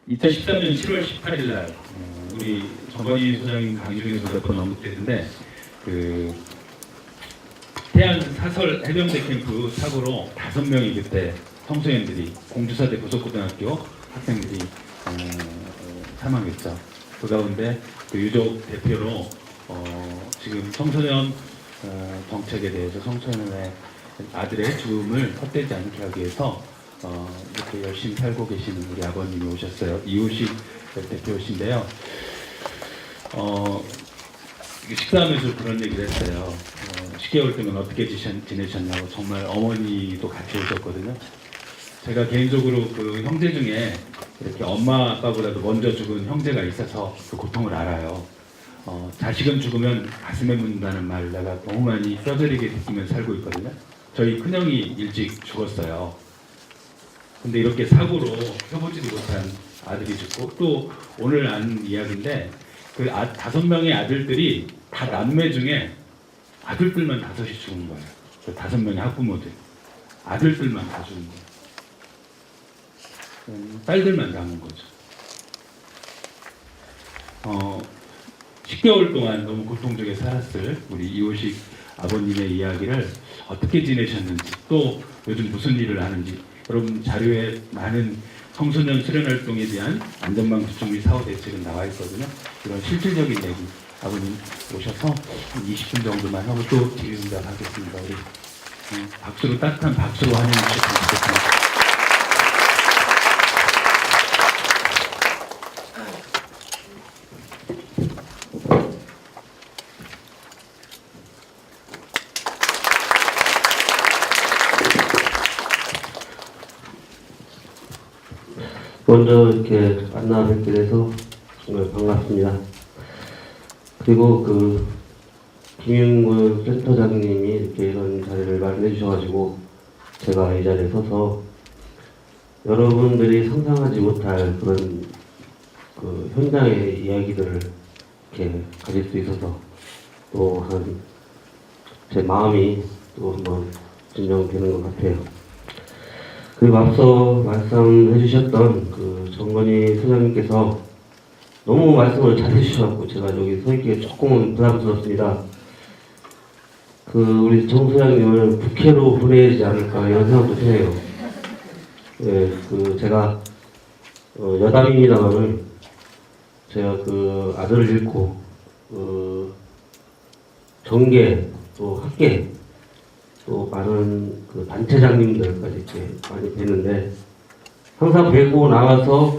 2013년 7월 18일 날 우리 정건희 소장님 강의중에서 몇 번 언급됐는데 그 태안 사설 해병대 캠프 사고로 5명이 그때 청소년들이 공주사대 부속고등학교 학생들이 사망했죠. 그 가운데 그 유족 대표로 지금 청소년 정책에 대해서 청소년의 아들의 죽음을 헛되지 않게 하기 위해서 이렇게 열심히 살고 계시는 우리 아버님이 오셨어요. 이호식 대표신데요. 식사하면서 그런 얘기를 했어요. 10개월 동안 어떻게 지내셨냐고. 정말 어머니도 같이 오셨거든요. 제가 개인적으로 그 형제 중에 이렇게 엄마 아빠보다도 먼저 죽은 형제가 있어서 그 고통을 알아요. 자식은 죽으면 가슴에 묻는다는 말 내가 너무 많이 뼈저리게 느끼면서 살고 있거든요. 저희 큰형이 일찍 죽었어요. 근데 이렇게 사고로 펴보지도 못한 아들이 죽고, 또 오늘 안 이야기인데 그 5명의 아들들이 다 남매 중에 아들들만 5이 죽은 거예요. 그 5명의 학부모들 아들들만 다 죽은 거예요. 딸들만 남은 거죠. 10개월 동안 너무 고통적에 살았을 우리 이호식 아버님의 이야기를 어떻게 지내셨는지, 또 요즘 무슨 일을 하는지, 여러분 자료에 많은 청소년 수련활동에 대한 안전망 구축 및 사후 대책은 나와 있거든요. 이런 실질적인 얘기 아버님 오셔서 한 20분 정도만 하고 또 질의응답 하겠습니다. 우리 박수로, 따뜻한 박수로 환영해 주셨으면 좋겠습니다. 먼저 이렇게 만나 뵙게 돼서 정말 반갑습니다. 그리고 그 김윤구 센터장님이 이렇게 이런 자리를 마련해 주셔가지고 제가 이 자리에 서서 여러분들이 상상하지 못할 그런 그 현장의 이야기들을 이렇게 가질 수 있어서 또 제 마음이 또 한번 진정되는 것 같아요. 그리고 앞서 말씀해 주셨던 그 정건희 소장님께서 너무 말씀을 잘 해주셔서 제가 여기 서 있기에 조금은 부담스럽습니다. 그 우리 정 소장님을 국회로 보내지 않을까 이런 생각도 드네요. 예, 그 제가 여담입니다만은 제가 그 아들을 잃고 그 정계 또 학계 또 많은 그 단체장님들까지 이렇게 많이 뵀는데 항상 뵈고 나와서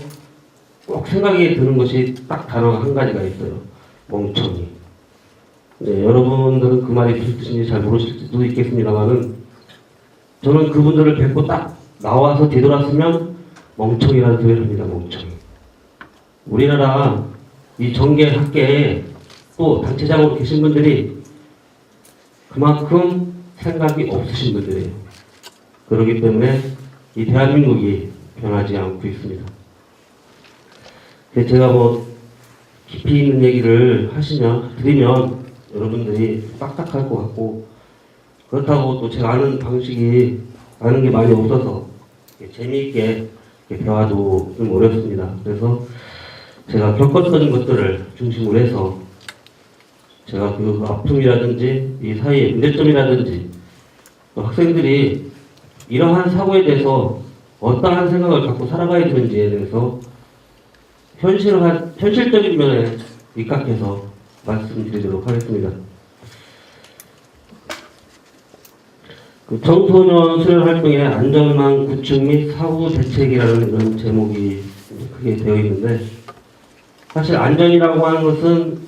꼭 생각이 드는 것이 딱 단어가 한 가지가 있어요. 멍청이. 네, 여러분들은 그 말이 무슨 뜻인지 잘 모르실 수도 있겠습니다만은 저는 그분들을 뵙고 딱 나와서 뒤돌았으면 멍청이라는 소리를 합니다. 멍청이. 우리나라 이 정계 학계에 또 단체장으로 계신 분들이 그만큼 생각이 없으신 분들이에요. 그렇기 때문에 이 대한민국이 변하지 않고 있습니다. 제가 뭐 깊이 있는 얘기를 드리면 여러분들이 빡빡할 것 같고, 그렇다고 또 제가 아는 게 많이 없어서 재미있게 대화도 좀 어렵습니다. 그래서 제가 겪었던 것들을 중심으로 해서 제가 그 아픔이라든지 이 사회의 문제점이라든지 학생들이 이러한 사고에 대해서 어떠한 생각을 갖고 살아가야 되는지에 대해서 현실적인 면에 입각해서 말씀드리도록 하겠습니다. 그 청소년 수련 활동의 안전망 구축 및 사후 대책이라는 이런 제목이 크게 되어 있는데, 사실 안전이라고 하는 것은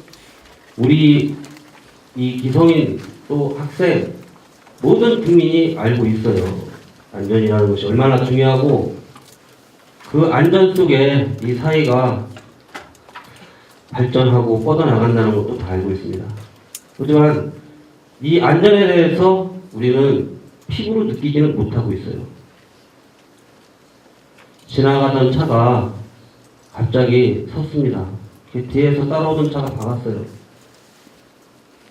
우리 이 기성인 또 학생 모든 국민이 알고 있어요. 안전이라는 것이 얼마나 중요하고 그 안전 속에 이 사회가 발전하고 뻗어나간다는 것도 다 알고 있습니다. 하지만 이 안전에 대해서 우리는 피부로 느끼지는 못하고 있어요. 지나가던 차가 갑자기 섰습니다. 뒤에서 따라오던 차가 박았어요.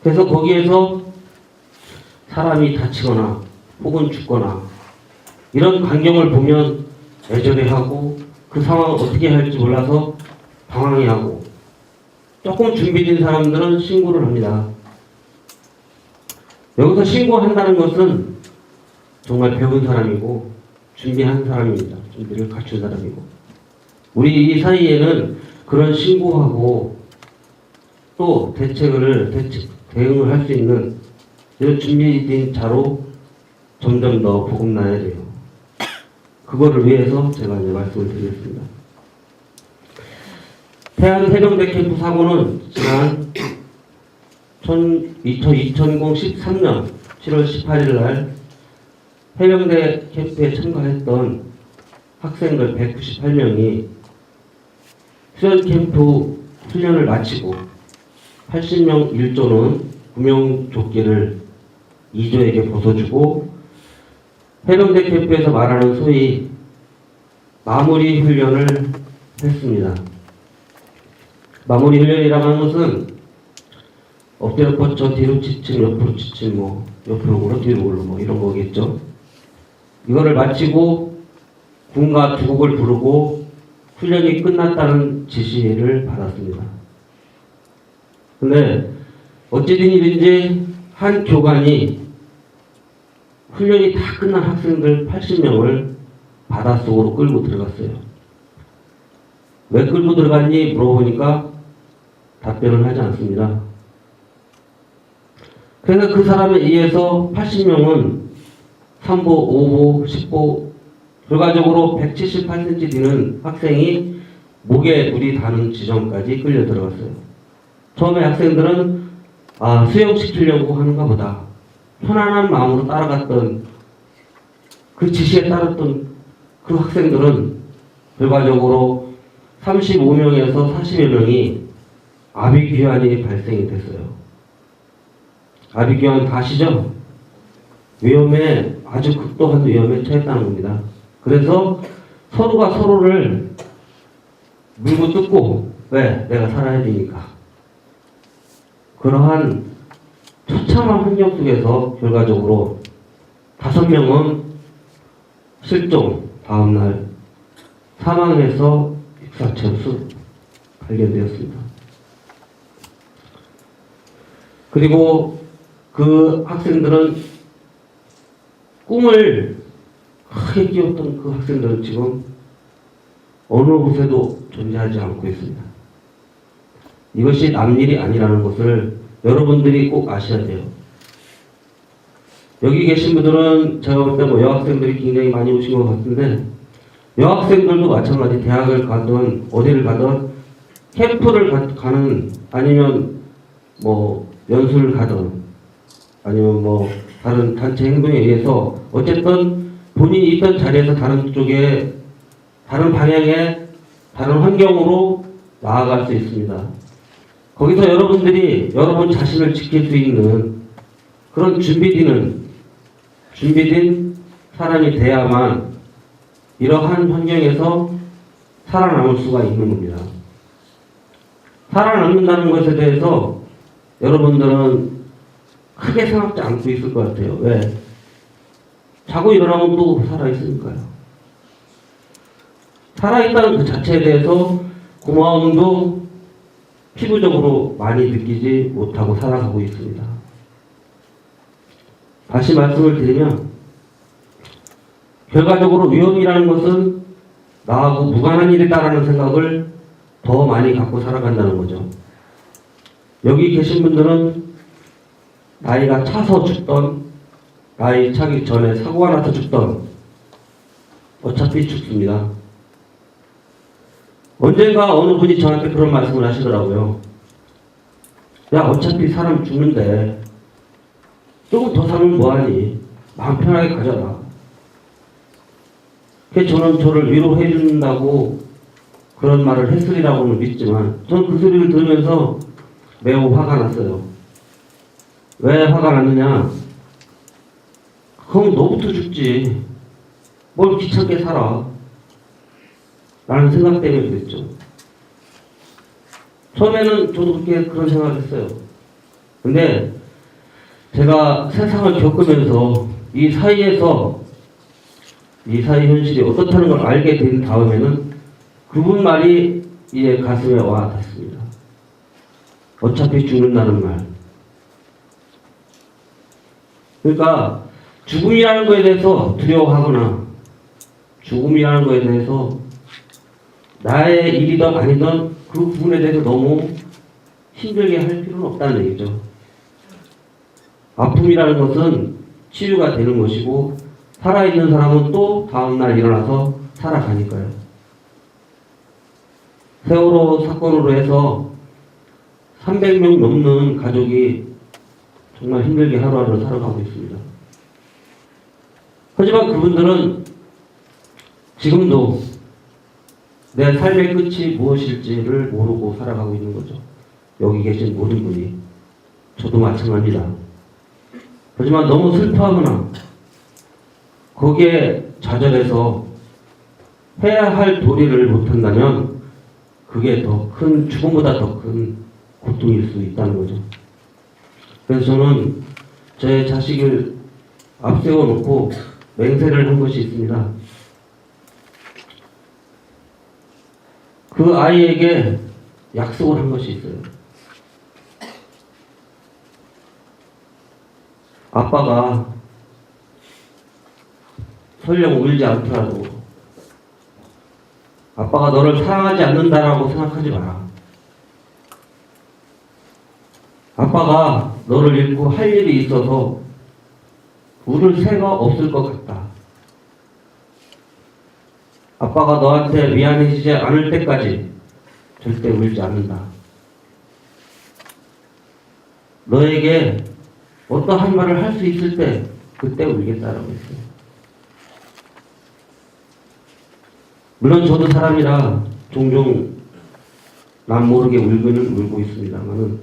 그래서 거기에서 사람이 다치거나 혹은 죽거나 이런 광경을 보면 애절해하고 그 상황을 어떻게 할지 몰라서 당황해하고 조금 준비된 사람들은 신고를 합니다. 여기서 신고한다는 것은 정말 배운 사람이고 준비한 사람입니다. 준비를 갖춘 사람이고 우리 이 사이에는 그런 신고하고 또 대응을 할 수 있는 이런 준비된 자로 점점 더 보급나야 돼요. 그거를 위해서 제가 이제 말씀을 드리겠습니다. 태안 해병대 캠프 사고는 지난 2013년 7월 18일 날 해병대 캠프에 참가했던 학생들 198명이 수련 캠프 훈련을 마치고 80명 1조는 구명조끼를 2조에게 벗어주고 해병대 캠프에서 말하는 소위 마무리 훈련을 했습니다. 마무리 훈련이라고 하는 것은 엎드려 뻗쳐 뒤로 지침 옆으로 지침 옆으로 굴러 뒤로 굴러 이런 거겠죠. 이거를 마치고 군가 두 곡을 부르고 훈련이 끝났다는 지시를 받았습니다. 근데 어찌된 일인지 한 교관이 훈련이 다 끝난 학생들 80명을 바닷속으로 끌고 들어갔어요. 왜 끌고 들어갔니 물어보니까 답변을 하지 않습니다. 그래서 그 사람에 의해서 80명은 3보, 5보, 10보 결과적으로 178cm 되는 학생이 목에 물이 닿는 지점까지 끌려 들어갔어요. 처음에 학생들은 수영시키려고 하는가 보다. 편안한 마음으로 따라갔던 그 지시에 따랐던 그 학생들은 결과적으로 35명에서 40여 명이 아비규환이 발생이 됐어요. 아비규환 아시죠? 위험에 아주 극도한 위험에 처했다는 겁니다. 그래서 서로가 서로를 물고 뜯고 왜? 내가 살아야 되니까. 그러한 처참한 환경 속에서 결과적으로 5명은 실종, 다음날 사망해서 익사체로 발견되었습니다. 그리고 그 학생들은 꿈을 크게 끼웠던 그 학생들은 지금 어느 곳에도 존재하지 않고 있습니다. 이것이 남일이 아니라는 것을 여러분들이 꼭 아셔야 돼요. 여기 계신 분들은 제가 볼 때 여학생들이 굉장히 많이 오신 것 같은데 여학생들도 마찬가지 대학을 가든 어디를 가든 캠프를 가는 아니면 연수를 가든 아니면 다른 단체 행동에 의해서 어쨌든 본인이 있던 자리에서 다른 쪽에 다른 방향에 다른 환경으로 나아갈 수 있습니다. 거기서 여러분들이 여러분 자신을 지킬 수 있는 그런 준비된 사람이 돼야만 이러한 환경에서 살아남을 수가 있는 겁니다. 살아남는다는 것에 대해서 여러분들은 크게 생각지 않고 있을 것 같아요. 왜? 자고 일어나면 또 살아있으니까요. 살아있다는 그 자체에 대해서 고마움도 피부적으로 많이 느끼지 못하고 살아가고 있습니다. 다시 말씀을 드리면 결과적으로 위험이라는 것은 나하고 무관한 일이다라는 생각을 더 많이 갖고 살아간다는 거죠. 여기 계신 분들은 나이가 차서 죽던 나이 차기 전에 사고가 나서 죽던 어차피 죽습니다. 언젠가 어느 분이 저한테 그런 말씀을 하시더라고요. 야, 어차피 사람 죽는데 조금 더 살면 뭐하니? 마음 편하게 가져라. 그래서 저는 저를 위로해 준다고 그런 말을 했으리라고는 믿지만 저는 그 소리를 들으면서 매우 화가 났어요. 왜 화가 났느냐? 그럼 너부터 죽지. 뭘 귀찮게 살아. 라는 생각 때문에 그랬죠. 처음에는 저도 그런 생각을 했어요. 근데 제가 세상을 겪으면서 이 사이 현실이 어떻다는 걸 알게 된 다음에는 그분 말이 이제 가슴에 와 닿습니다. 어차피 죽는다는 말. 그러니까 죽음이라는 것에 대해서 두려워하거나 죽음이라는 것에 대해서 나의 일이든 아니든 그 부분에 대해서 너무 힘들게 할 필요는 없다는 얘기죠. 아픔이라는 것은 치유가 되는 것이고 살아있는 사람은 또 다음날 일어나서 살아가니까요. 세월호 사건으로 해서 300명 넘는 가족이 정말 힘들게 하루하루 살아가고 있습니다. 하지만 그분들은 지금도 내 삶의 끝이 무엇일지를 모르고 살아가고 있는 거죠. 여기 계신 모든 분이. 저도 마찬가지입니다. 하지만 너무 슬퍼하거나 거기에 좌절해서 해야 할 도리를 못한다면 그게 더 큰, 죽음보다 더 큰 고통일 수 있다는 거죠. 그래서 저는 제 자식을 앞세워 놓고 맹세를 한 것이 있습니다. 그 아이에게 약속을 한 것이 있어요. 아빠가 설령 울지 않더라도 아빠가 너를 사랑하지 않는다라고 생각하지 마라. 아빠가 너를 잃고 할 일이 있어서 울을 새가 없을 것 같다. 아빠가 너한테 미안해지지 않을 때까지 절대 울지 않는다. 너에게 어떠한 말을 할 수 있을 때 그때 울겠다라고 했어요. 물론 저도 사람이라 종종 남 모르게 울고는 울고 있습니다만은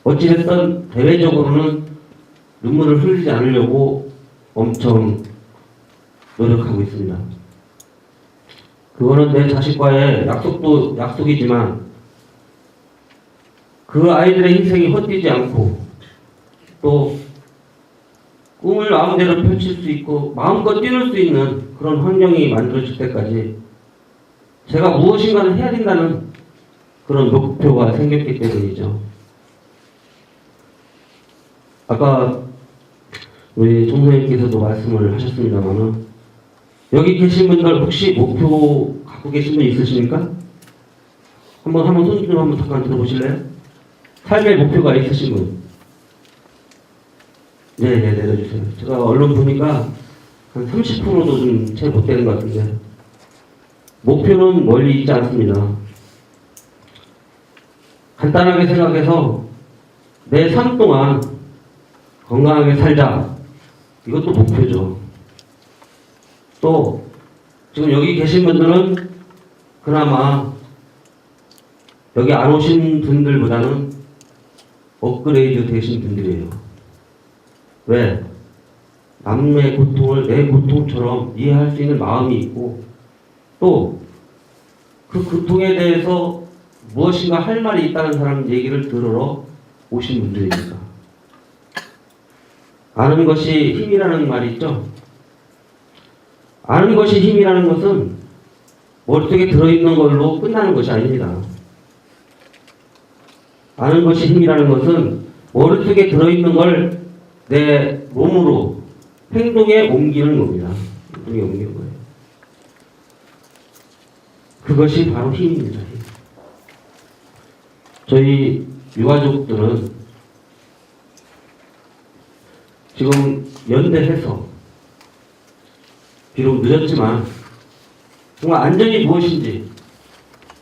어찌됐든 대외적으로는 눈물을 흘리지 않으려고 엄청 노력하고 있습니다. 그거는 내 자식과의 약속도 약속이지만 그 아이들의 인생이 헛되지 않고 또 꿈을 마음대로 펼칠 수 있고 마음껏 뛰놀 수 있는 그런 환경이 만들어질 때까지 제가 무엇인가를 해야 된다는 그런 목표가 생겼기 때문이죠. 아까 우리 총사님께서도 말씀을 하셨습니다만은 여기 계신 분들 혹시 목표 갖고 계신 분 있으십니까? 한번 손 좀 한번 잠깐 들어보실래요? 삶의 목표가 있으신 분. 네, 내려주세요. 제가 언론 보니까 한 30%도 좀 채 못 되는 것 같은데 목표는 멀리 있지 않습니다. 간단하게 생각해서 내 삶 동안 건강하게 살자. 이것도 목표죠. 또 지금 여기 계신 분들은 그나마 여기 안 오신 분들보다는 업그레이드 되신 분들이에요. 왜? 남의 고통을 내 고통처럼 이해할 수 있는 마음이 있고 또 그 고통에 대해서 무엇인가 할 말이 있다는 사람 얘기를 들으러 오신 분들이니까. 아는 것이 힘이라는 말이 있죠. 아는 것이 힘이라는 것은 머릿속에 들어있는 걸로 끝나는 것이 아닙니다. 아는 것이 힘이라는 것은 머릿속에 들어있는 걸 내 몸으로 행동에 옮기는 겁니다. 행동에 옮기는 거예요. 그것이 바로 힘입니다. 힘. 저희 유가족들은 지금 연대해서 비록 늦었지만 정말 안전이 무엇인지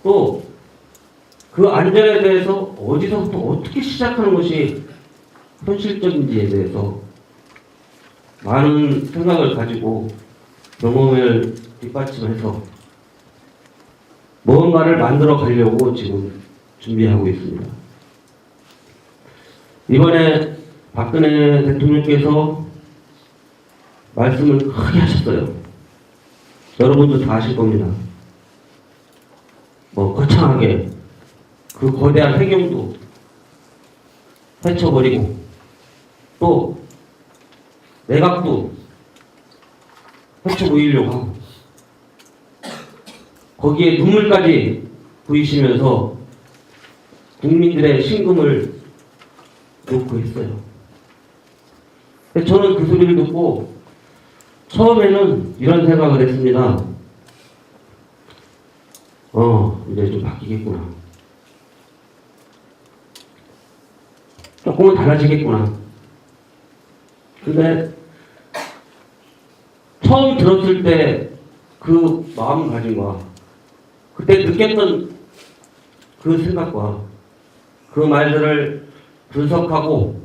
또 그 안전에 대해서 어디서부터 어떻게 시작하는 것이 현실적인지에 대해서 많은 생각을 가지고 경험을 뒷받침해서 무언가를 만들어 가려고 지금 준비하고 있습니다. 이번에 박근혜 대통령께서 말씀을 크게 하셨어요. 여러분도 다 아실 겁니다. 거창하게 그 거대한 해경도 헤쳐버리고 또 내각도 헤쳐보이려고 하고 거기에 눈물까지 보이시면서 국민들의 신금을 놓고 했어요. 근데 저는 그 소리를 듣고 처음에는 이런 생각을 했습니다. 이제 좀 바뀌겠구나. 조금은 달라지겠구나. 근데 처음 들었을 때 그 마음가짐과 그때 느꼈던 그 생각과 그 말들을 분석하고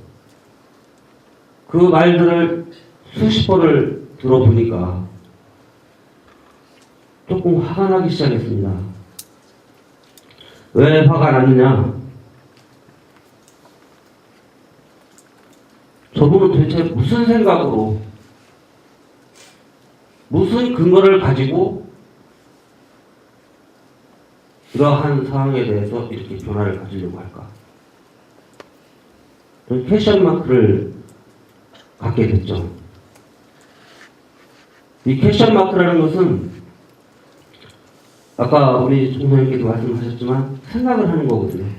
그 말들을 수십 번을 들어보니까 조금 화가 나기 시작했습니다. 왜 화가 났느냐? 저분은 도대체 무슨 생각으로, 무슨 근거를 가지고 이러한 상황에 대해서 이렇게 변화를 가지려고 할까? 저는 패션 마크를 갖게 됐죠. 이 패션 마크라는 것은 아까 우리 총장님께도 말씀하셨지만 생각을 하는 거거든요.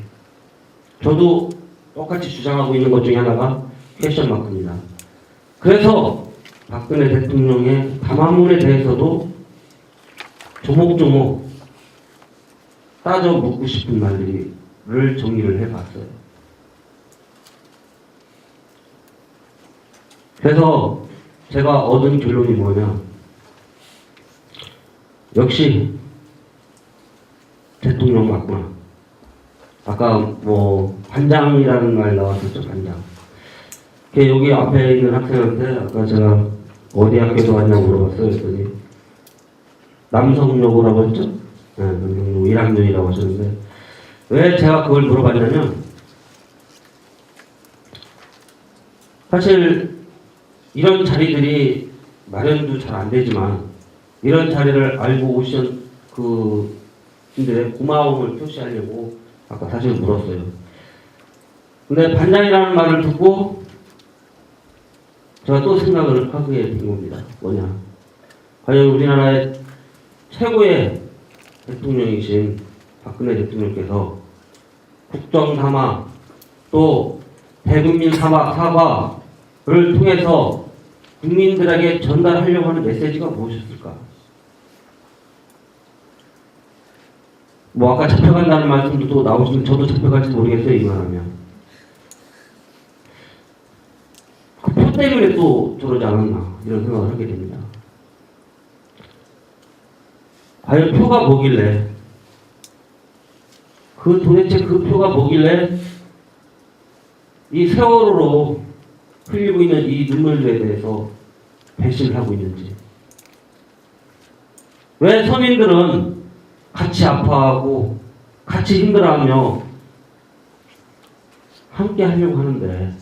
저도 똑같이 주장하고 있는 것 중에 하나가 패션 마크입니다. 그래서 박근혜 대통령의 담화문에 대해서도 조목조목 따져 묻고 싶은 말들을 정리를 해봤어요. 그래서 제가 얻은 결론이 뭐냐? 역시 대통령 맞구나. 아까 뭐 반장이라는 말 나왔었죠, 반장. 여기 앞에 있는 학생한테 아까 제가 어디 학교에서 왔냐고 물어봤어요. 그랬더니 남성여고라고 했죠? 네, 남성여고 1학년이라고 하셨는데 왜 제가 그걸 물어봤냐면 사실 이런 자리들이 마련도 잘 안 되지만 이런 자리를 알고 오신 그 분들의 고마움을 표시하려고 아까 사실 물었어요. 근데 반장이라는 말을 듣고 제가 또 생각을 하게 된 겁니다. 뭐냐? 과연 우리나라의 최고의 대통령이신 박근혜 대통령께서 국정담화 또 대국민 사과를 통해서 국민들에게 전달하려고 하는 메시지가 무엇이었을까? 뭐 아까 잡혀간다는 말씀도 또 나오시면 저도 잡혀갈지 모르겠어요. 이만하면. 그 표 때문에 또 저러지 않았나 이런 생각을 하게 됩니다. 과연 표가 뭐길래 도대체 그 표가 뭐길래 이 세월호로 흘리고 있는 이 눈물들에 대해서 배신을 하고 있는지, 왜 서민들은 같이 아파하고 같이 힘들어하며 함께 하려고 하는데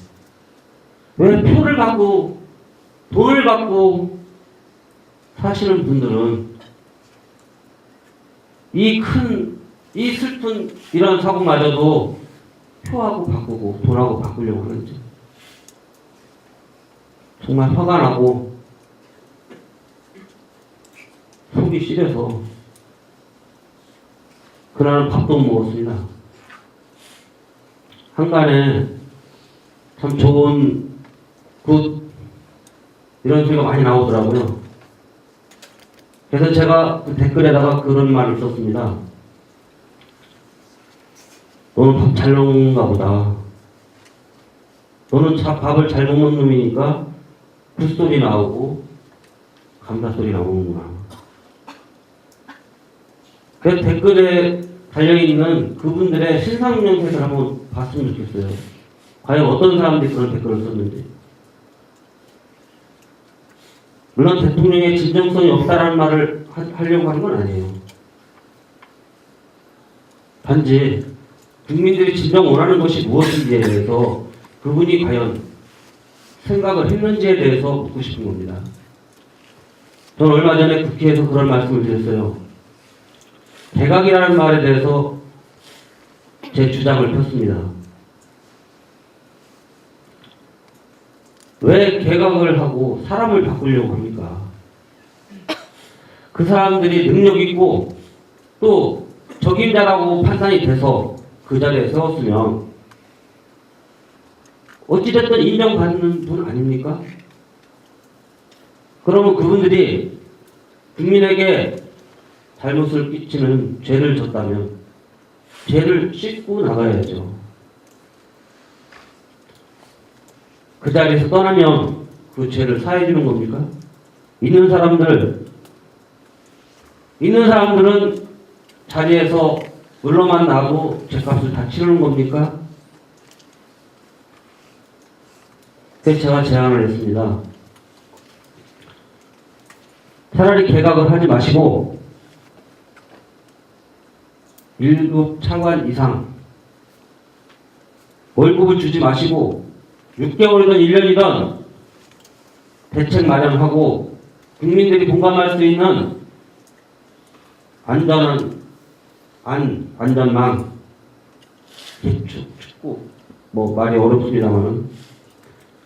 왜 표를 받고 돈을 받고 사시는 분들은 이 슬픈 이런 사고마저도 표하고 바꾸고 돈하고 바꾸려고 하는지 정말 화가 나고 속이 시려서 그날은 밥도 못 먹었습니다. 한간에 참 좋은 굿 이런 소리가 많이 나오더라고요. 그래서 제가 그 댓글에다가 그런 말을 썼습니다. 너는 밥 잘 먹는가 보다. 너는 밥을 잘 먹는 놈이니까 굿소리 나오고 감사소리 나오는구나. 그 댓글에 달려있는 그분들의 신상명세를 한번 봤으면 좋겠어요. 과연 어떤 사람들이 그런 댓글을 썼는지. 물론 대통령의 진정성이 없다라는 말을 하려고 하는 건 아니에요. 단지 국민들이 진정 원하는 것이 무엇인지에 대해서 그분이 과연 생각을 했는지에 대해서 묻고 싶은 겁니다. 저는 얼마 전에 국회에서 그런 말씀을 드렸어요. 개각이라는 말에 대해서 제 주장을 폈습니다. 왜 개각을 하고 사람을 바꾸려고 합니까? 그 사람들이 능력 있고 또 적임자라고 판단이 돼서 그 자리에 세웠으면 어찌됐든 인정받는 분 아닙니까? 그러면 그분들이 국민에게 잘못을 끼치는 죄를 졌다면 죄를 씻고 나가야죠. 그 자리에서 떠나면 그 죄를 사해주는 겁니까? 있는 사람들은 자리에서 물러만 나고 죄값을 다 치르는 겁니까? 그래서 제가 제안을 했습니다. 차라리 개각을 하지 마시고 1급 차관 이상 월급을 주지 마시고 6개월이든 1년이든 대책 마련하고 국민들이 공감할 수 있는 안전망, 축구, 뭐 말이 어렵습니다만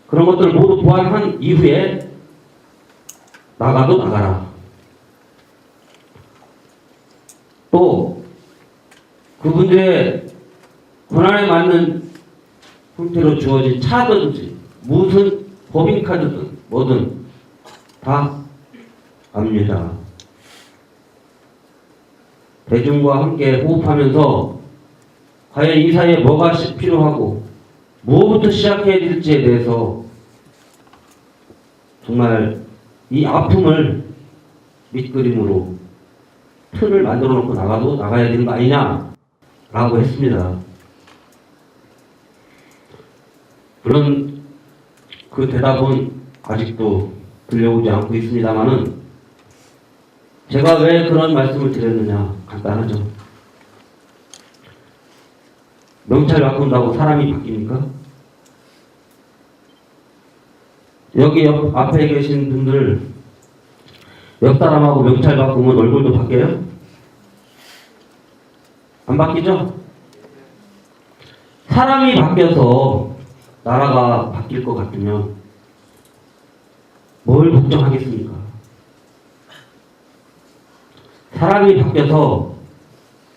그런 것들을 모두 보완한 이후에 나가도 나가라. 또 그분들의 권한에 맞는 형태로 주어진 차든지 무슨 법인카드든 뭐든 다 압니다. 대중과 함께 호흡하면서 과연 이 사이에 뭐가 필요하고 무엇부터 시작해야 될지에 대해서 정말 이 아픔을 밑그림으로 틀을 만들어 놓고 나가야 되는 거 아니냐라고 했습니다. 물론 그 대답은 아직도 들려오지 않고 있습니다만은 제가 왜 그런 말씀을 드렸느냐 간단하죠. 명찰 바꾼다고 사람이 바뀝니까? 여기 앞에 계신 분들 옆 사람하고 명찰 바꾸면 얼굴도 바뀌어요? 안 바뀌죠? 사람이 바뀌어서 나라가 바뀔 것 같으면 뭘 걱정하겠습니까? 사람이 바뀌어서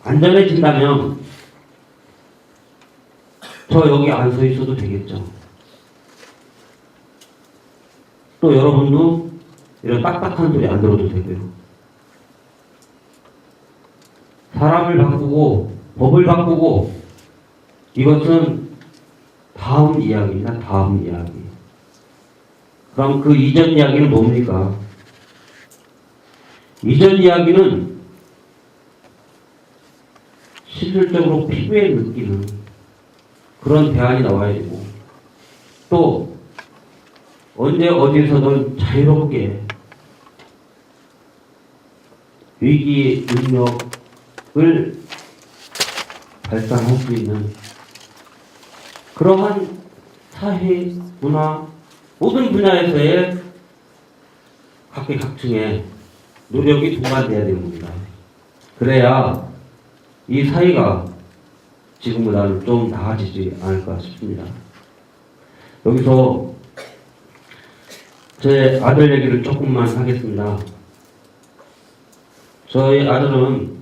안전해진다면 저 여기 안 서 있어도 되겠죠. 또 여러분도 이런 딱딱한 소리 안 들어도 되고요. 사람을 바꾸고 법을 바꾸고 이것은 다음 이야기입니다. 다음 이야기. 그럼 그 이전 이야기는 뭡니까? 이전 이야기는 실질적으로 피부에 느끼는 그런 대안이 나와야 되고 또 언제 어디서든 자유롭게 위기 능력을 발산할 수 있는 그러한 사회, 문화 모든 분야에서의 각계각층의 노력이 동반돼야 되는 겁니다. 그래야 이 사회가 지금보다는 좀 나아지지 않을까 싶습니다. 여기서 제 아들 얘기를 조금만 하겠습니다. 저희 아들은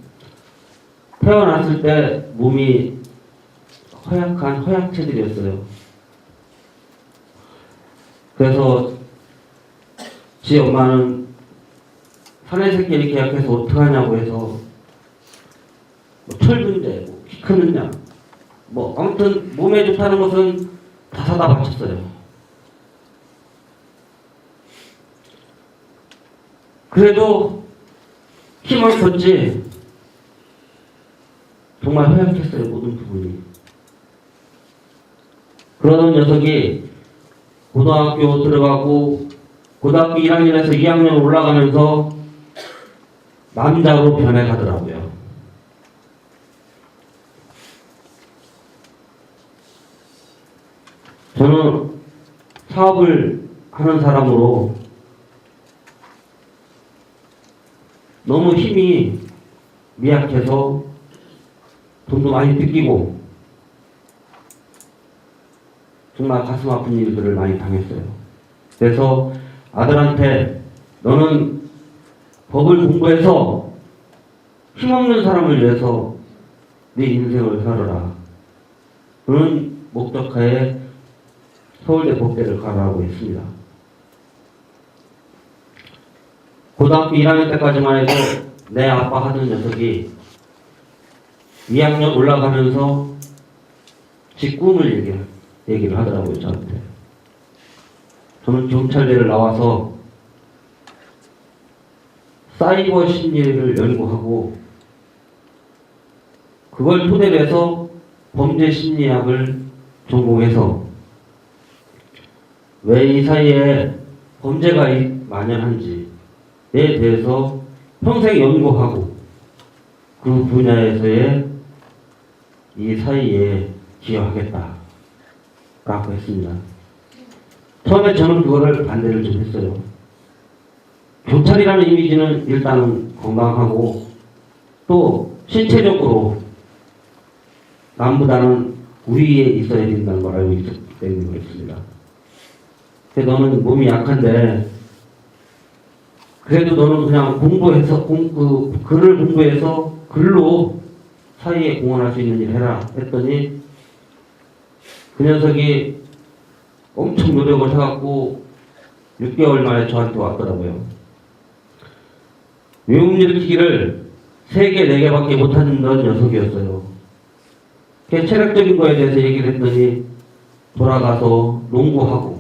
태어났을 때 몸이 허약한 허약체들이었어요. 그래서 지 엄마는 사내 새끼 이렇게 약해서 어떡하냐고 해서 뭐 철분제, 키 크는 약, 뭐 아무튼 몸에 좋다는 것은 다 사다 바쳤어요. 그래도 키만 컸지 정말 허약했어요. 모든 부분이. 그러던 녀석이 고등학교 들어가고 고등학교 1학년에서 2학년 올라가면서 남자로 변해가더라고요. 저는 사업을 하는 사람으로 너무 힘이 미약해서 돈도 많이 뜯기고 정말 가슴 아픈 일들을 많이 당했어요. 그래서 아들한테 너는 법을 공부해서 힘없는 사람을 위해서 내 인생을 살아라. 그런 목적하에 서울대 법대를 가라고 했습니다. 고등학교 1학년 때까지만 해도 내 아빠 하던 녀석이 2학년 올라가면서 지 꿈을 얘기를 하더라고요, 저한테. 저는 경찰대를 나와서 사이버 심리를 연구하고 그걸 토대로 해서 범죄 심리학을 전공해서 왜 이 사이에 범죄가 만연한지에 대해서 평생 연구하고 그 분야에서의 이 사이에 기여하겠다 라고 했습니다. 처음에 저는 그거를 반대를 좀 했어요. 경찰이라는 이미지는 일단은 건강하고 또 신체적으로 남보다는 우위에 있어야 된다는 걸 알고 있었기 때문에 그렇습니다. 근데 너는 몸이 약한데 그래도 너는 그냥 공부해서 글을 공부해서 글로 사회에 공헌할 수 있는 일 해라 했더니 그 녀석이 엄청 노력을 해갖고 6개월 만에 저한테 왔더라고요. 외국일으키기를 3개, 4개밖에 못하는 녀석이었어요. 체력적인 거에 대해서 얘기를 했더니 돌아가서 농구하고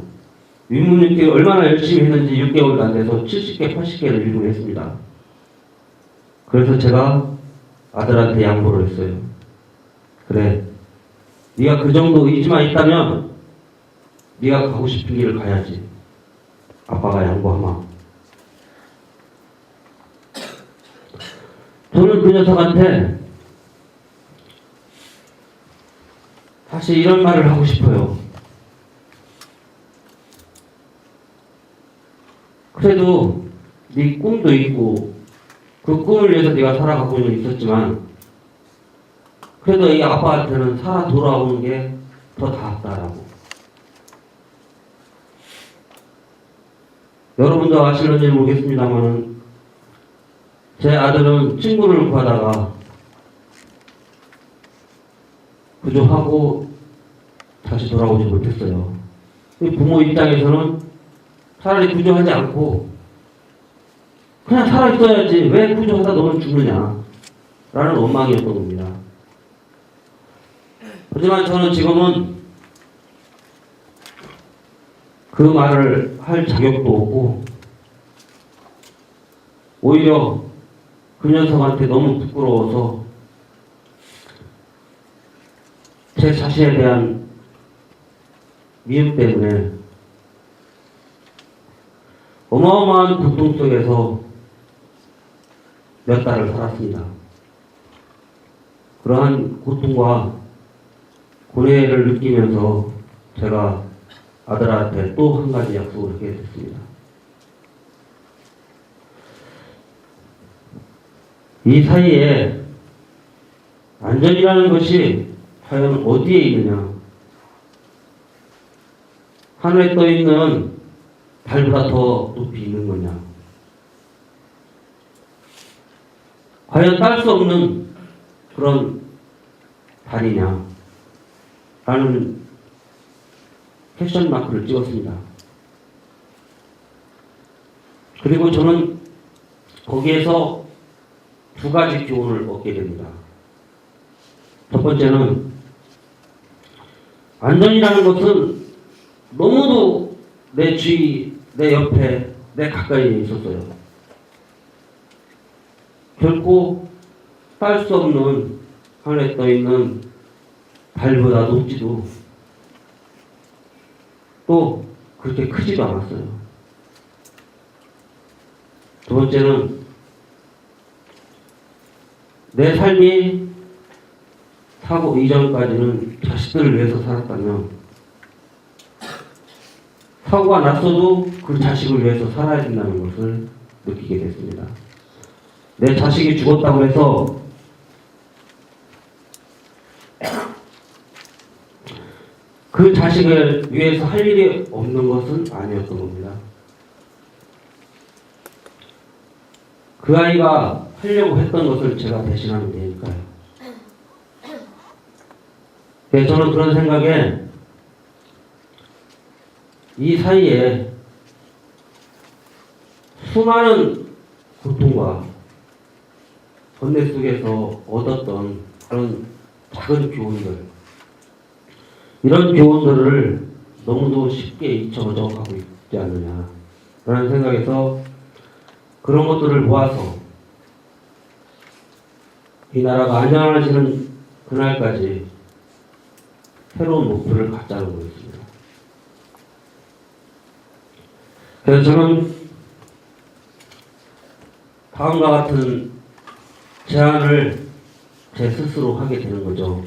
위문일으키기 얼마나 열심히 했는지 6개월도 안 돼서 70개, 80개를 일구고 했습니다. 그래서 제가 아들한테 양보를 했어요. 그래, 네가 그 정도 의지만 있다면 네가 가고 싶은 길을 가야지. 아빠가 양보하마. 저는 그 녀석한테 사실 이런 말을 하고 싶어요. 그래도 네 꿈도 있고 그 꿈을 위해서 네가 살아가고 있었지만 그래도 이 아빠한테는 살아 돌아오는 게 더 닿았다라고. 여러분도 아실런지 모르겠습니다만 제 아들은 친구를 구하다가 구조하고 다시 돌아오지 못했어요. 부모 입장에서는 차라리 구조하지 않고 그냥 살아있어야지 왜 구조하다 너는 죽느냐 라는 원망이었던 겁니다. 하지만 저는 지금은 그 말을 할 자격도 없고 오히려 그 녀석한테 너무 부끄러워서 제 자신에 대한 미움 때문에 어마어마한 고통 속에서 몇 달을 살았습니다. 그러한 고통과 고뇌를 느끼면서 제가 아들한테 또 한 가지 약속을 하게 됐습니다. 이 사이에 안전이라는 것이 과연 어디에 있느냐? 하늘에 떠 있는 달보다 더 높이 있는 거냐? 과연 딸 수 없는 그런 달이냐? 라는 퀘스천 마크를 찍었습니다. 그리고 저는 거기에서 2가지 교훈을 얻게 됩니다. 첫 번째는 안전이라는 것은 너무도 내 주위, 내 옆에, 내 가까이에 있었어요. 결코 딸 수 없는 하늘에 떠 있는 달보다 높지도 또 그렇게 크지도 않았어요. 두 번째는 내 삶이 사고 이전까지는 자식들을 위해서 살았다면 사고가 났어도 그 자식을 위해서 살아야 된다는 것을 느끼게 됐습니다. 내 자식이 죽었다고 해서 그 자식을 위해서 할 일이 없는 것은 아니었던 겁니다. 그 아이가 하려고 했던 것을 제가 대신하면 되니까요. 그래서 저는 그런 생각에 이 사이에 수많은 고통과 번뇌 속에서 얻었던 그런 작은 교훈들, 이런 교훈들을 너무도 쉽게 잊혀져 가고 있지 않느냐 라는 생각에서 그런 것들을 모아서 이 나라가 안전해지는 그날까지 새로운 목표를 갖자는 거였습니다. 그래서 저는 다음과 같은 제안을 제 스스로 하게 되는 거죠.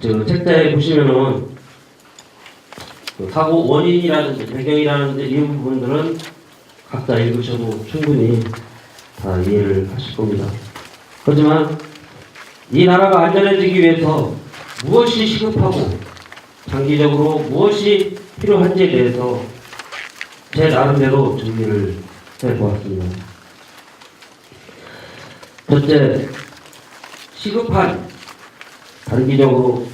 저 책자에 보시면은 그 사고 원인이라든지 배경이라든지 이 부분들은 각자 읽으셔도 충분히 다 이해를 하실 겁니다. 하지만 이 나라가 안전해지기 위해서 무엇이 시급하고 장기적으로 무엇이 필요한지에 대해서 제 나름대로 준비를 해보았습니다. 첫째, 시급한 단기적으로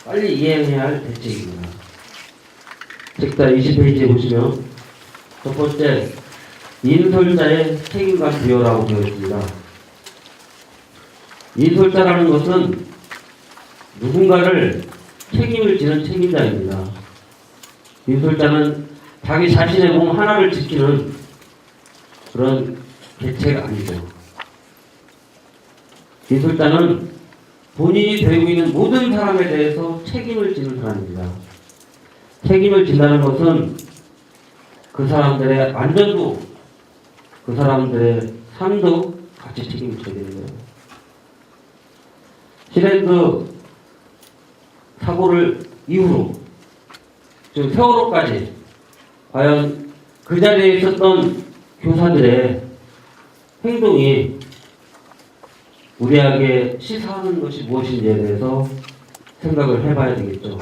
빨리 이행해야 할 대책입니다. 책자 20페이지에 보시면 첫 번째, 인솔자의 책임과 부여라고 되어 있습니다. 인솔자라는 것은 누군가를 책임을 지는 책임자입니다. 인솔자는 자기 자신의 몸 하나를 지키는 그런 개체가 아니죠. 인솔자는 본인이 되고 있는 모든 사람에 대해서 책임을 지는 사람입니다. 책임을 진다는 것은 그 사람들의 안전도, 그 사람들의 삶도 같이 책임을 져야 되는 거예요. 시랜드 사고를 이후로, 즉 세월호까지 과연 그 자리에 있었던 교사들의 행동이 우리에게 시사하는 것이 무엇인지에 대해서 생각을 해봐야 되겠죠.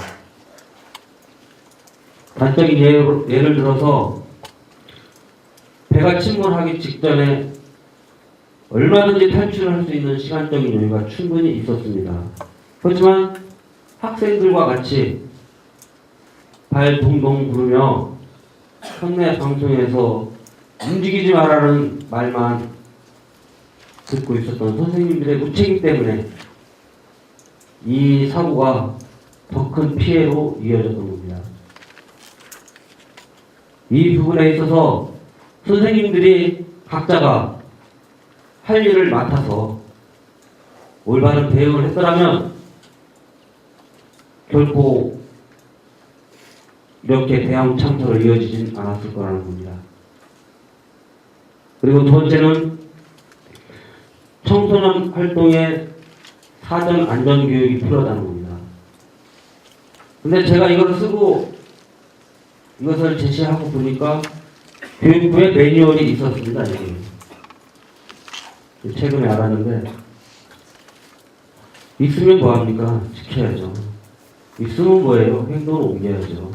단적인 예를 들어서 배가 침몰하기 직전에 얼마든지 탈출할 수 있는 시간적인 여유가 충분히 있었습니다. 그렇지만 학생들과 같이 발 동동 구르며 현내 방송에서 움직이지 말라는 말만 듣고 있었던 선생님들의 무책임 때문에 이 사고가 더 큰 피해로 이어졌던 겁니다. 이 부분에 있어서 선생님들이 각자가 할 일을 맡아서 올바른 대응을 했더라면 결코 이렇게 대형 참사로 이어지진 않았을 거라는 겁니다. 그리고 두 번째는 청소년 활동에 사전 안전교육이 필요하다는 겁니다. 근데 제가 이걸 쓰고 이것을 제시하고 보니까 교육부에 매뉴얼이 있었습니다. 이게. 최근에 알았는데 있으면 뭐합니까? 지켜야죠. 있으면 뭐예요? 행동을 옮겨야죠.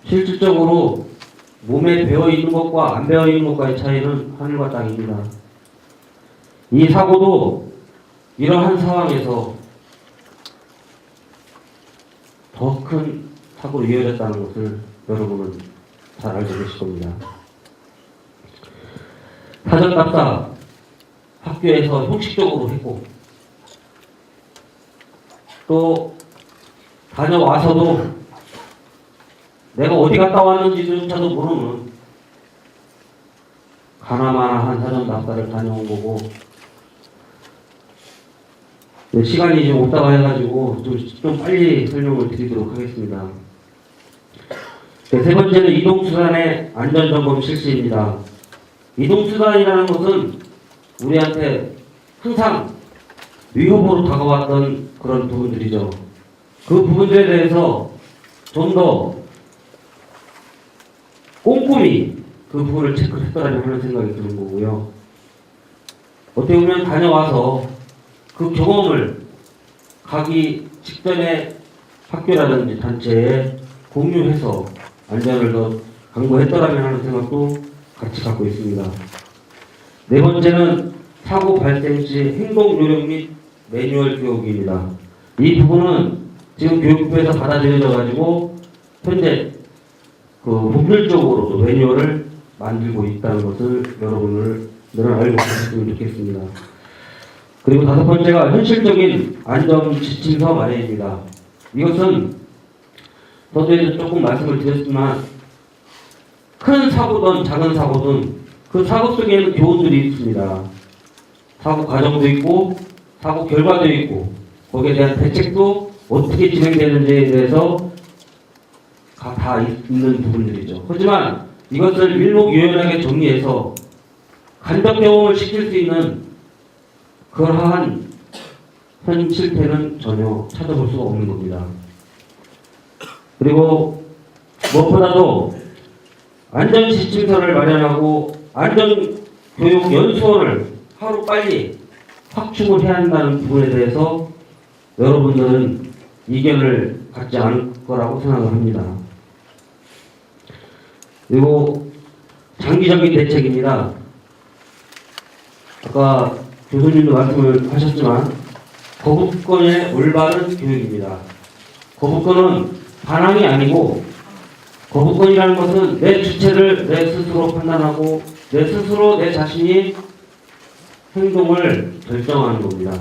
실질적으로 몸에 배어있는 것과 안 배어있는 것과의 차이는 하늘과 땅입니다. 이 사고도 이러한 상황에서 더 큰 사고로 이어졌다는 것을 여러분은 잘 알고 계실 겁니다. 사전답사 학교에서 형식적으로 했고 또 다녀와서도 내가 어디 갔다 왔는지조차도 모르는 가나마나한 사전답사를 다녀온 거고, 시간이 좀 없다고 해가지고 좀 빨리 설명을 드리도록 하겠습니다. 세 번째는 이동수단의 안전점검 실시입니다. 이동수단이라는 것은 우리한테 항상 위협으로 다가왔던 그런 부분들이죠. 그 부분들에 대해서 좀 더 꼼꼼히 그 부분을 체크했더라면 하는 생각이 드는 거고요. 어떻게 보면 다녀와서 그 경험을 가기 직전에 학교라든지 단체에 공유해서 안전을 더 강구했더라면 하는 생각도 같이 갖고 있습니다. 네 번째는 사고 발생 시 행동 요령 및 매뉴얼 교육입니다. 이 부분은 지금 교육부에서 받아들여져 가지고 현재 법률적으로도 매뉴얼을 만들고 있다는 것을 여러분들은 알고 계셨으면 좋겠습니다. 그리고 다섯 번째가 현실적인 안전 지침서 마련입니다. 이것은 서두에서 조금 말씀을 드렸지만 큰 사고든 작은 사고든 그 사고 속에는 교훈들이 있습니다. 사고 과정도 있고 사고 결과도 있고 거기에 대한 대책도 어떻게 진행되는지에 대해서 다 있는 부분들이죠. 하지만 이것을 일목요연하게 정리해서 간접 경험을 시킬 수 있는 그러한 현 실태는 전혀 찾아볼 수가 없는 겁니다. 그리고 무엇보다도 안전지침서를 마련하고 안전교육 연수원을 하루 빨리 확충을 해야 한다는 부분에 대해서 여러분들은 이견을 갖지 않을 거라고 생각을 합니다. 그리고 장기적인 대책입니다. 아까 교수님도 말씀을 하셨지만 거부권의 올바른 교육입니다. 거부권은 반항이 아니고 거부권이라는 것은 내 주체를 내 스스로 판단하고 내 스스로 내 자신이 행동을 결정하는 겁니다.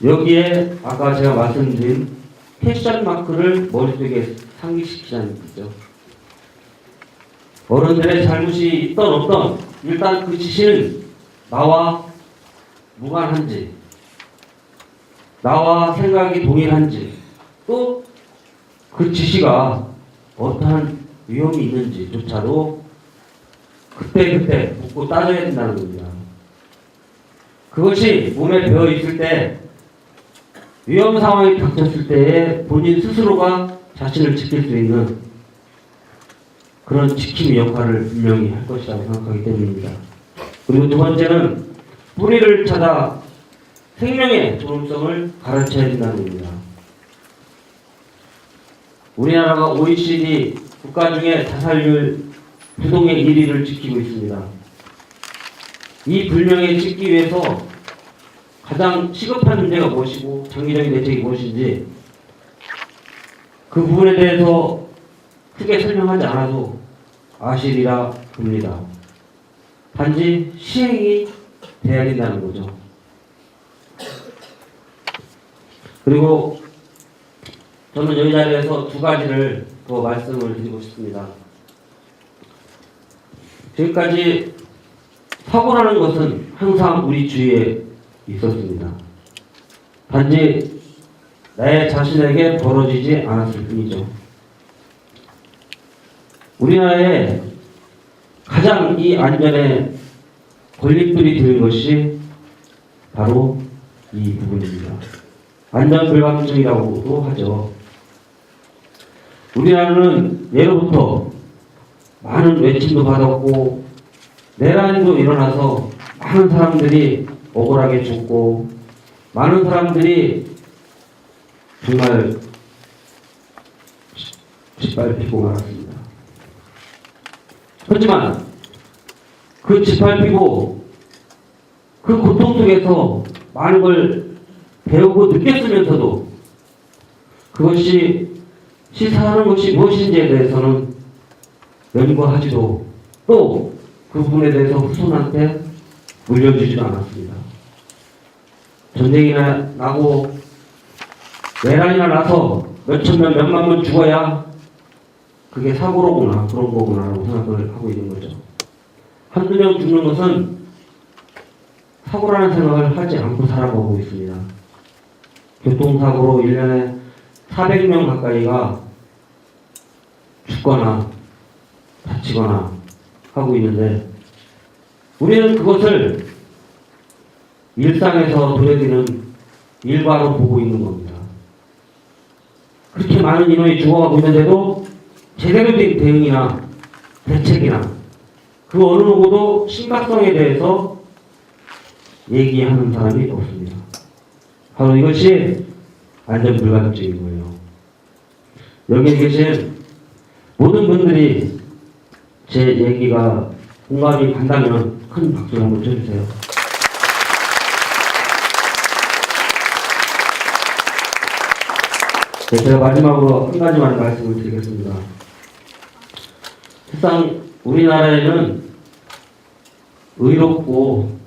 여기에 아까 제가 말씀드린 패션 마크를 머릿속에 상기시키자는 거죠. 어른들의 잘못이 있던 없던 일단 그 지시는 나와 무관한지 나와 생각이 동일한지 또 그 지시가 어떠한 위험이 있는지조차도 그때 묻고 따져야 된다는 겁니다. 그것이 몸에 배어 있을 때 위험 상황이 닥쳤을 때에 본인 스스로가 자신을 지킬 수 있는 그런 지킴이 역할을 분명히 할 것이라고 생각하기 때문입니다. 그리고 두 번째는 뿌리를 찾아 생명의 존엄성을 가르쳐야 된다는 겁니다. 우리나라가 OECD 국가 중에 자살률 부동의 1위를 지키고 있습니다. 이 불명예 찍기 위해서 가장 시급한 문제가 무엇이고 장기적인 대책이 무엇인지 그 부분에 대해서 크게 설명하지 않아도 아시리라 봅니다. 단지 시행이 돼야 된다는 거죠. 그리고 저는 여기 자리에서 두 가지를 더 말씀을 드리고 싶습니다. 지금까지 사고라는 것은 항상 우리 주위에 있었습니다. 단지 내 자신에게 벌어지지 않았을 뿐이죠. 우리나라에 가장 이 안전에 걸림돌이 되는 것이 바로 이 부분입니다. 안전불감증이라고도 하죠. 우리나라는 예로부터 많은 외침도 받았고 내란도 일어나서 많은 사람들이 억울하게 죽고 많은 사람들이 정말 짓밟히고 말았습니다. 하지만 그 짓밟히고 그 고통 속에서 많은 걸 배우고 느꼈으면서도 그것이 시사하는 것이 무엇인지에 대해서는 연구하지도 또 그 부분에 대해서 후손한테 물려주지도 않았습니다. 전쟁이 나고 내란이나 나서 몇천명 몇만 명 죽어야 그게 사고로구나 그런 거구나 라고 생각을 하고 있는 거죠. 한두 명 죽는 것은 사고라는 생각을 하지 않고 살아가고 있습니다. 교통사고로 1년에 400명 가까이가 죽거나 다치거나 하고 있는데 우리는 그것을 일상에서 도래되는 일과로 보고 있는 겁니다. 그렇게 많은 인원이 죽어가고 있는데도 제대로 된 대응이나 대책이나 그 어느 누구도 심각성에 대해서 얘기하는 사람이 없습니다. 바로 이것이 안전불감증인 거예요. 여기 계신 모든 분들이 제 얘기가 공감이 간다면 큰 박수를 한번 쳐주세요. 네, 제가 마지막으로 한 가지만 말씀을 드리겠습니다. 세상 우리나라에는 의롭고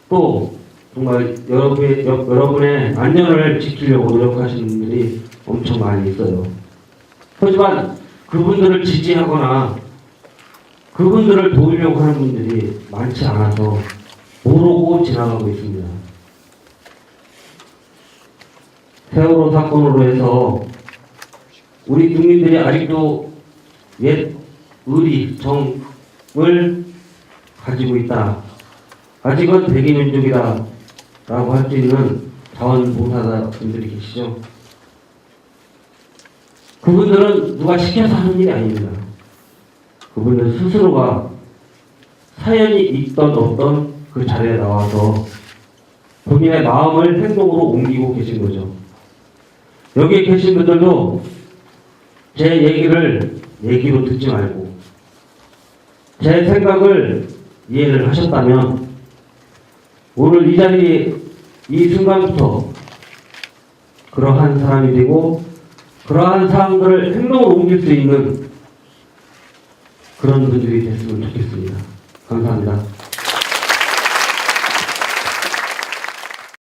또 정말 여러분의 안전을 지키려고 노력하시는 분들이 엄청 많이 있어요. 하지만 그분들을 지지하거나 그분들을 도우려고 하는 분들이 많지 않아서 모르고 지나가고 있습니다. 세월호 사건으로 해서 우리 국민들이 아직도 옛 의리, 정을 가지고 있다. 아직은 대기민족이다. 라고 할 수 있는 자원봉사자분들이 계시죠. 그분들은 누가 시켜서 하는 일이 아닙니다. 그분들 스스로가 사연이 있던 없던 그 자리에 나와서 본인의 마음을 행동으로 옮기고 계신 거죠. 여기에 계신 분들도 제 얘기를 얘기로 듣지 말고 제 생각을 이해를 하셨다면 오늘 이 자리 이 순간부터 그러한 사람이 되고 그러한 사람들을 행동으로 옮길 수 있는 그런 분들이 됐으면 좋겠습니다. 감사합니다.